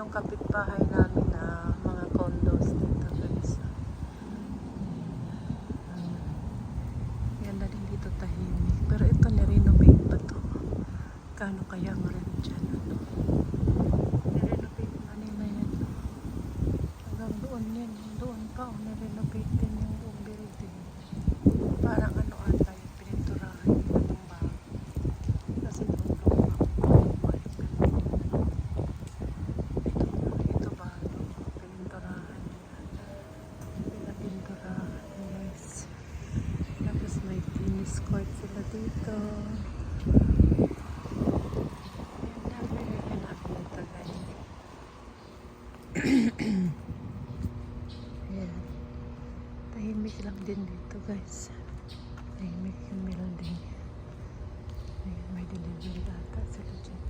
yung kapitbahay namin na mga condos dito guys. Ganda din dito, tahimik. Pero ito nirenovate pa to. Kano kaya ang rent dyan? Nirenovate na nila yan. Hanggang doon yan. Doon pa o nirenovate din yung buong building. Parang ano ata yung pininturahan nila ng bago. Kasi doon luma. Ito ba? Pininturahan nila. Pinapinturahan guys. Tapos may tennis court sila dito. Ayan. Tahimik lang din dito guys. Tahimik yung building. Ayan, may delivery ata sila dyan.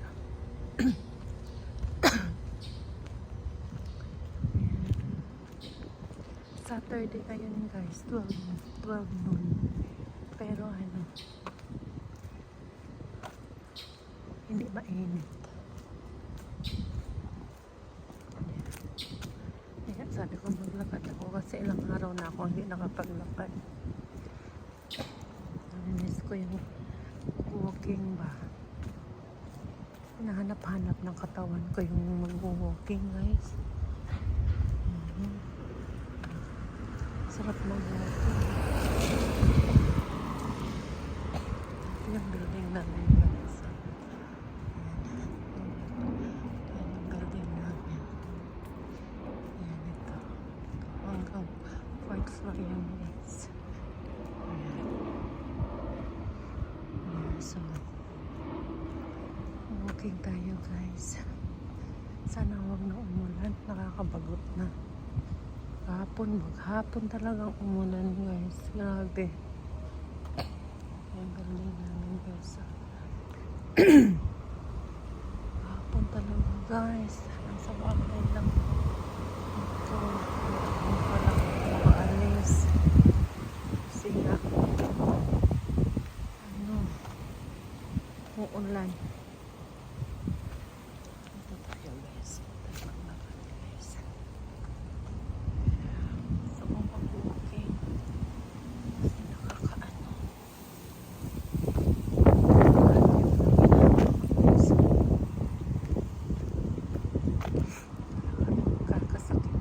Saturday ngayon guys, 12 noon. Pero ano, hindi mainit. Kaya sabi ko maglakad ako kasi ilang araw na ako hindi nakapaglakad. Namiss ko yung walking ba. Hinahanap-hanap ng katawan ko yung mag-walking guys. Sarap mag-walking. Ito yung building namin guys. Fourth floor yung guys. So walking tayo guys. Sana huwag na umulan. Nakakabagot na. Maghapon talagang umulan guys. Grabe. Yung galing namin guys. Hapon talaga guys. Nasa bahay lang. Ito. Uulan. Ito tayo guys. So kung pag-walking kasi nakakaano kakasakit.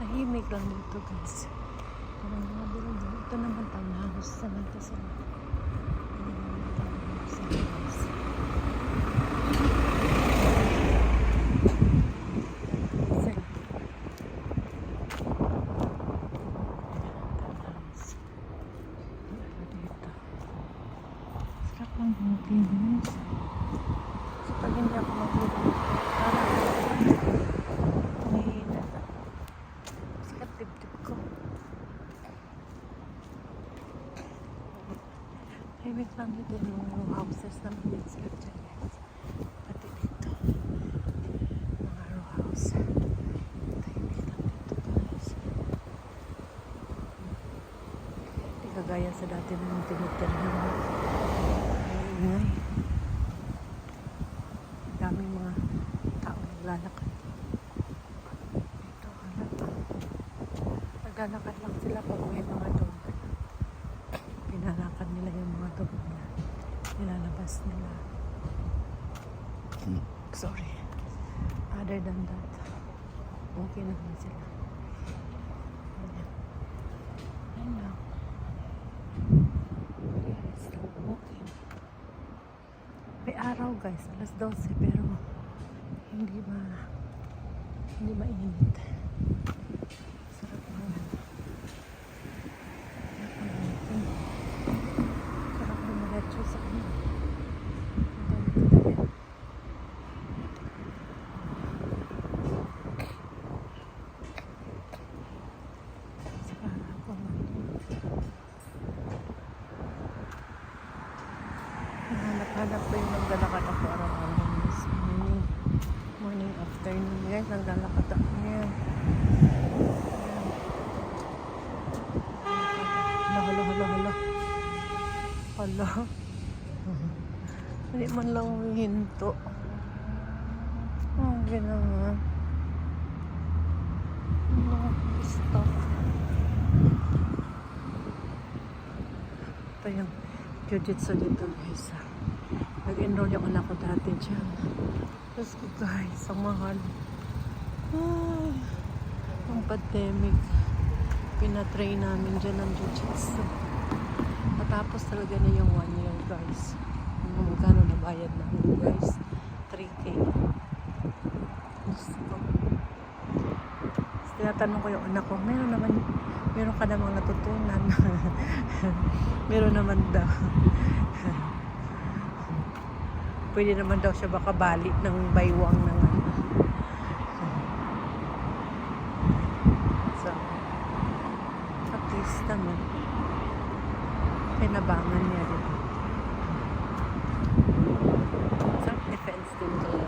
Tahimik lang dito guys. Parang mga building. Ito naman townhouse. Saan ito sila? Townhouse guys. Sarap lang walking guys. So pag hindi ako mag-walking, parang mahina. Sikat dibdib ko. Tahimik lang dito yung row houses naman din sila dyan guys. Pati dito. Mga row house. Tahimik lang dito guys. Hindi kagaya sa dati naman tinitirhan. Ingay. Daming mga tao naglalakad. Ito, halap. Naglalakad lang sila pag may mga dog. Pinalakad nila yung mga dog nila. Nilalabas nila. Sorry. Other than that, okay naman sila. Ayan lang. Yes, okay. May araw guys, alas 12 pero hindi mainit. Sarap naman. Sarap dumiretso sa ano. Hanap Hanap ko yung naglalakad ako araw-araw. Morning, morning, afternoon. Guys, naglalakad ako ngayon. Hala. Hala. Hindi man lang humihinto. Ang ginawa. Stop. Ito yung jiu-jitsu dito guys. Nag-enroll yung anak ko dati dyan. Tapos guys, ang mahal. Ay, ang pandemic. Pinatrain namin dyan ng jiu-jitsu. Natapos talaga na yung 1 year guys. Magkano na bayad namin guys? 3K. Gusto ko. Tinatanong ko yung anak ko, meron ka namang natutunan. Meron naman daw. Pwede naman daw siya baka bali ng baywang ng ano. So, at least naman, kinabangan niya rin. Self-defense din to.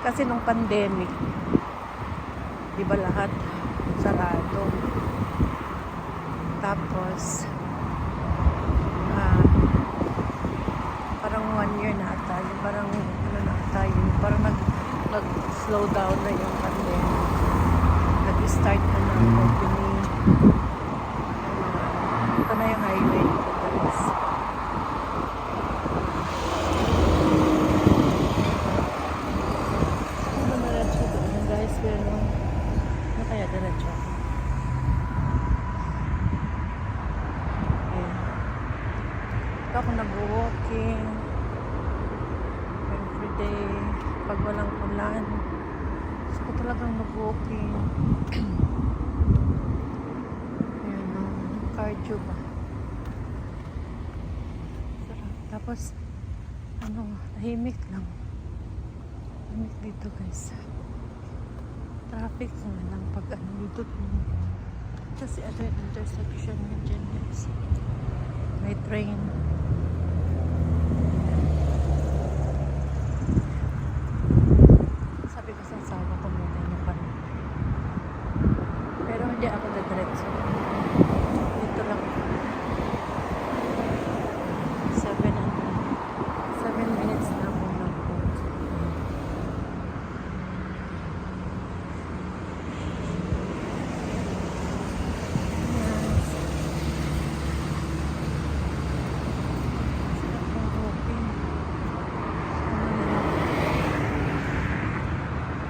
Kasi nung pandemic, di ba lahat sarado. Tapos, parang 1 year na ata, parang ano na ata yun, parang nag-slow down na yung pandemic. Nag-start na ng opening. Ito na yung highway dito guys. Pero, ano kaya diretso? Ayan. Ito ako nag-walking everyday pag walang ulan. Gusto ko talagang mag-walking. Ayan o, cardio ba? Sarap. Tapos, tahimik lang. Tahimik dito guys. Traffic nga lang pag dito. Kasi ano yung intersection niya dyan guys. May train. Sabi ko sa asawa ko muna niya pa. Pero hindi ako dadiretso. Dito lang. 7 minutes na ako nag-walk.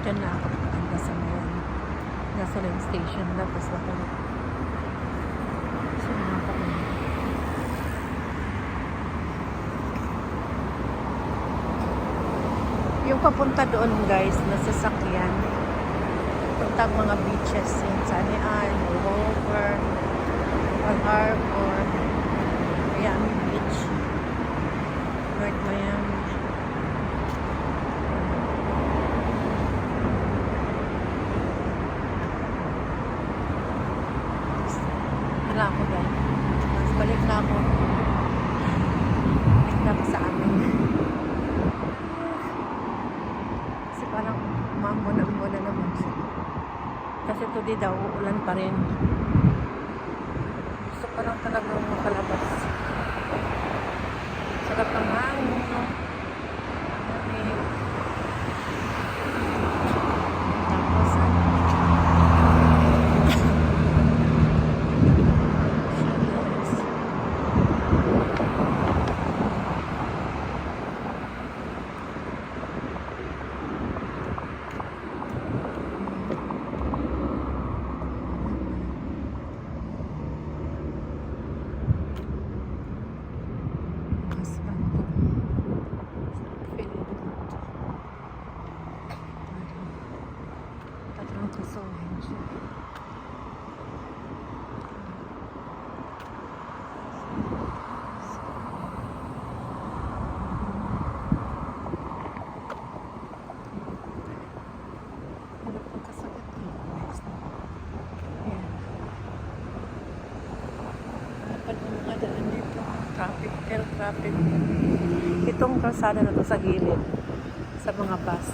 Diyan na ako punta sa ngayon. Nasa line station na. Tapos ako sinapa ko. Yung papunta doon guys, nasa sasakyan. Puntang mga beaches. Yung Sunny Isle, Rover, Al Harbor, Miami Beach, North Miami. Na ako guys. Mas balik na ako. Balik na ako sa amin. Kasi parang umambon-ambon na naman siya. Kasi today daw, ulan pa rin. Gusto ko lang talagang makalabas. Sarap ng hangin. Tapos Pero traffic. Itong kalsada na to sa gilid. Sa mga bus.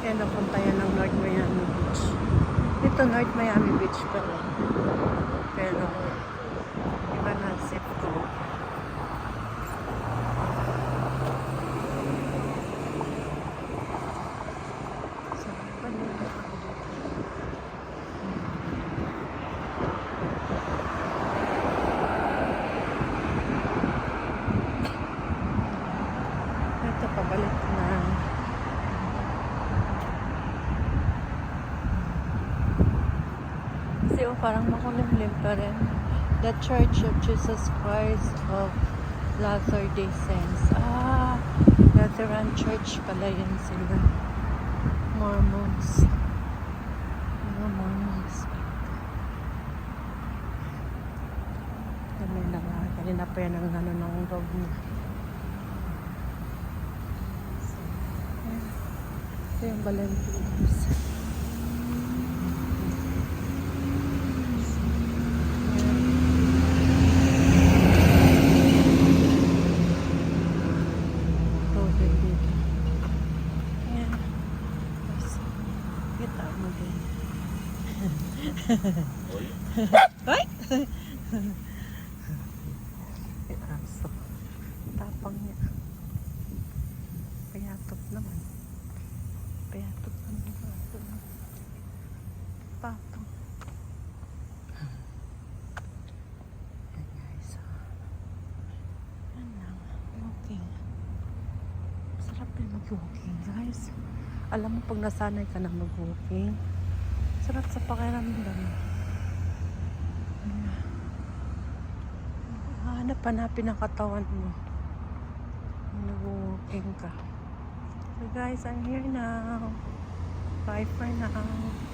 Yan, napunta yan ng North Miami Beach. Ito North Miami Beach pala. Pero, iba na zip ko. So, panila ako dito. Ito, pabalik na. Kasi parang makulimlim pa rin. The Church of Jesus Christ of Latter-day Saints. Lutheran Church pala yun sila. Mormons. Mga Mormons. Kami na nga. Kanina pa yan ang ano ng dog niya. So, yan. Ito yung Valentinos. Ay! Yung aso. Tapang niya. Payatot naman. Payatot naman yung aso. Patong. Yan guys. Yan lang. Walking. Sarap din mag-walking guys. Alam mo pag nasanay ka na mag-walking, sarap sa pakiramdam. Hanap-hanapin ang katawan mo. Nag-walking ka. So guys, I'm here now. Bye for now.